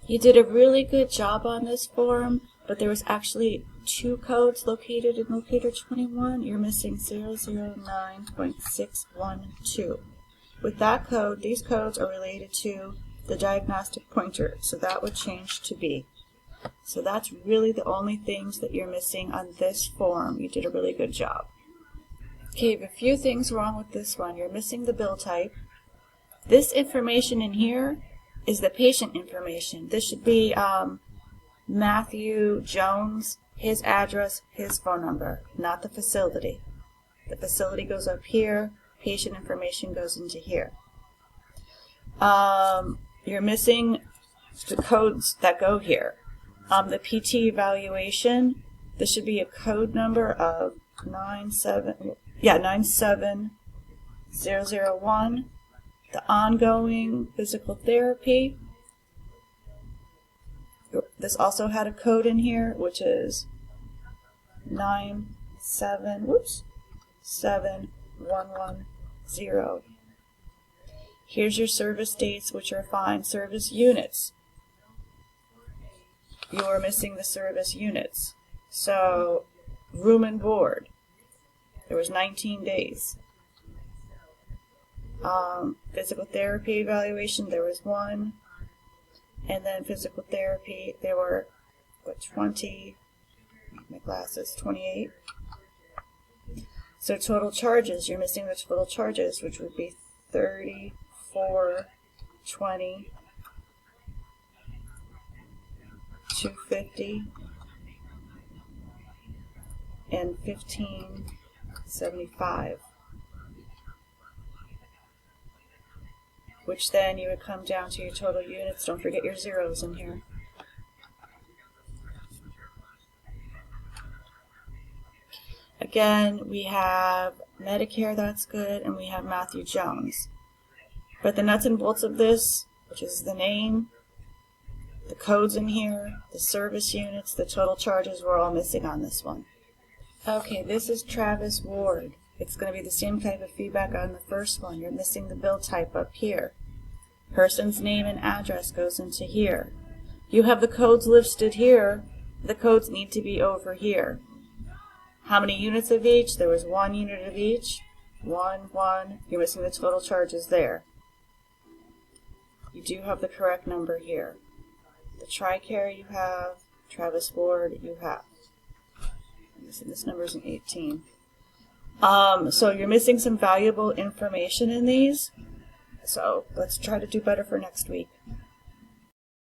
You did a really good job on this form, but there was actually two codes located in locator 21. You're missing 009.612. With that code, these codes are related to the diagnostic pointer, so that would change to B. So that's really the only things that you're missing on this form. You did a really good job. Okay, you have a few things wrong with this one. You're missing the bill type. This information in here is the patient information. This should be Matthew Jones, his address, his phone number, not the facility. The facility goes up here, patient information goes into here. You're missing the codes that go here. The PT evaluation, this should be a code number of 97001. The ongoing physical therapy, this also had a code in here, which is 9771110. Here's your service dates, which are fine. Service units. You're missing the service units. So, room and board. There was 19 days. Physical therapy evaluation, there was 1. And then physical therapy, there were, 20? My glasses, 28. So total charges, you're missing the total charges, which would be 34, 20, 250, and 1575. Which then you would come down to your total units. Don't forget your zeros in here. Again, we have Medicare, that's good, and we have Matthew Jones. But the nuts and bolts of this, which is the name, the codes in here, the service units, the total charges, we're all missing on this one. Okay, this is Travis Ward. It's going to be the same type of feedback on the first one. You're missing the bill type up here. Person's name and address goes into here. You have the codes listed here. The codes need to be over here. How many units of each? There was 1 unit of each. 1. You're missing the total charges there. You do have the correct number here. The TRICARE you have. Travis Ward you have. This number is an 18. So you're missing some valuable information in these. So let's try to do better for next week.